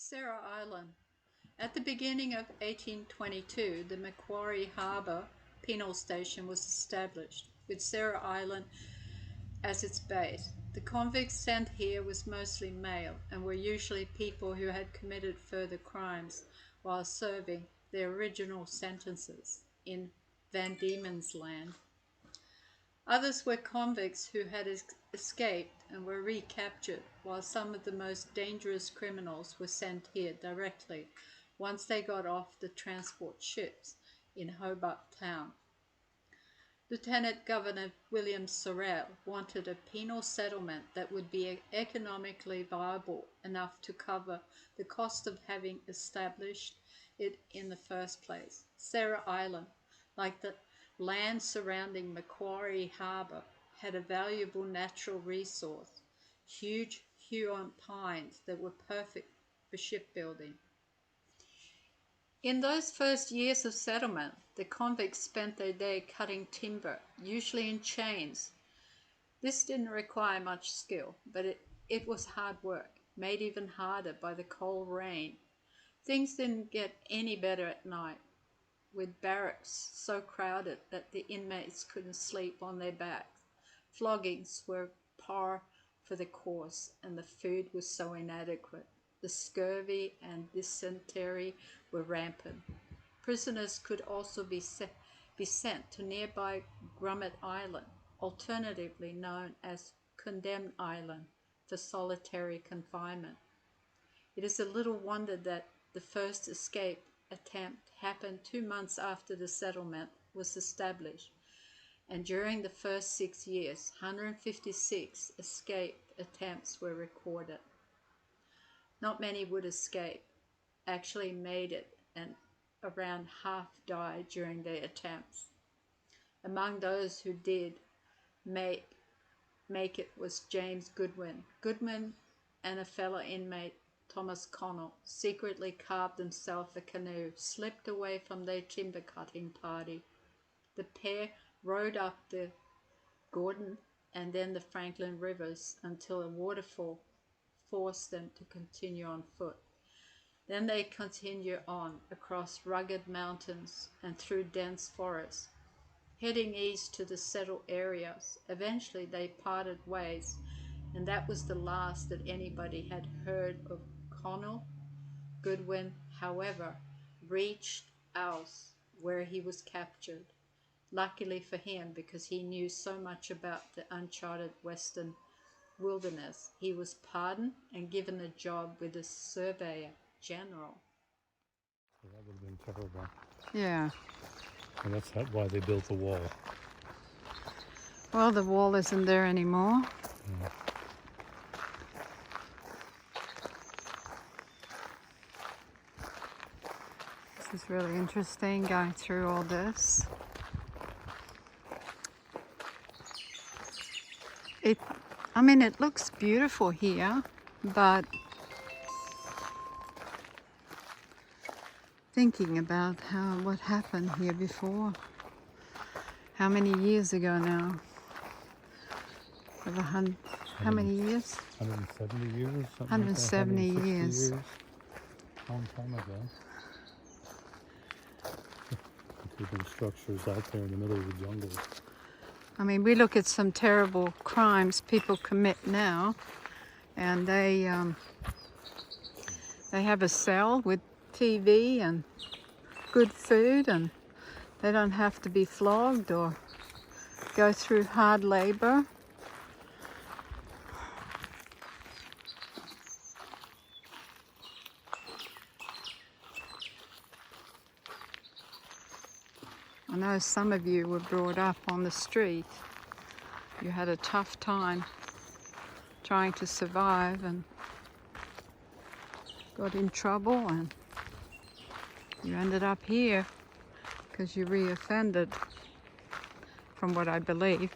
Sarah Island. At the beginning of 1822, the Macquarie Harbour Penal Station was established, with Sarah Island as its base. The convicts sent here was mostly male and were usually people who had committed further crimes while serving their original sentences in Van Diemen's Land. Others were convicts who had escaped and were recaptured, while some of the most dangerous criminals were sent here directly once they got off the transport ships in Hobart Town. Lieutenant Governor William Sorrell wanted a penal settlement that would be economically viable enough to cover the cost of having established it in the first place. Sarah Island, like the land surrounding Macquarie Harbour, had a valuable natural resource, huge Huon pines that were perfect for shipbuilding. In those first years of settlement, the convicts spent their day cutting timber, usually in chains. This didn't require much skill, but it was hard work, made even harder by the cold rain. Things didn't get any better at night, with barracks so crowded that the inmates couldn't sleep on their backs. Floggings were par for the course, and the food was so inadequate. The scurvy and dysentery were rampant. Prisoners could also be sent to nearby Grummet Island, alternatively known as Condemned Island, for solitary confinement. It is a little wonder that the first escape attempt happened 2 months after the settlement was established, and during the first 6 years, 156 escape attempts were recorded. Not many would escape, actually made it, and around half died during their attempts. Among those who did make it was James Goodwin. Goodwin and a fellow inmate, Thomas Connell, secretly carved themselves a canoe, slipped away from their timber cutting party. The pair rowed up the Gordon and then the Franklin rivers until a waterfall forced them to continue on foot. Then they continued on across rugged mountains and through dense forests, heading east to the settled areas. Eventually they parted ways, and that was the last that anybody had heard of Connell. Goodwin, however, reached Ouse, where he was captured. Luckily for him, because he knew so much about the uncharted western wilderness, he was pardoned and given a job with the Surveyor General. So that would have been terrible. Yeah. And that's why they built the wall. Well, the wall isn't there anymore. Yeah. This is really interesting, going through all this. It looks beautiful here, but thinking about what happened here before, how many years ago now? How many years? 170 years? 170 like that, years. Long time ago. Keeping structures out there in the middle of the jungle. We look at some terrible crimes people commit now, and they have a cell with TV and good food, and they don't have to be flogged or go through hard labor. I know some of you were brought up on the street. You had a tough time trying to survive and got in trouble, and you ended up here because you reoffended, from what I believe.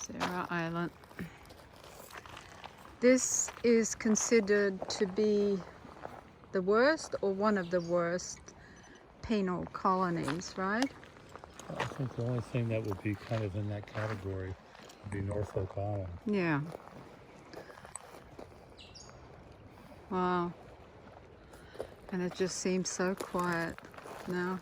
Sarah Island. This is considered to be the worst or one of the worst penal colonies, right? I think the only thing that would be kind of in that category would be Norfolk Island. Yeah. Wow. And it just seems so quiet now.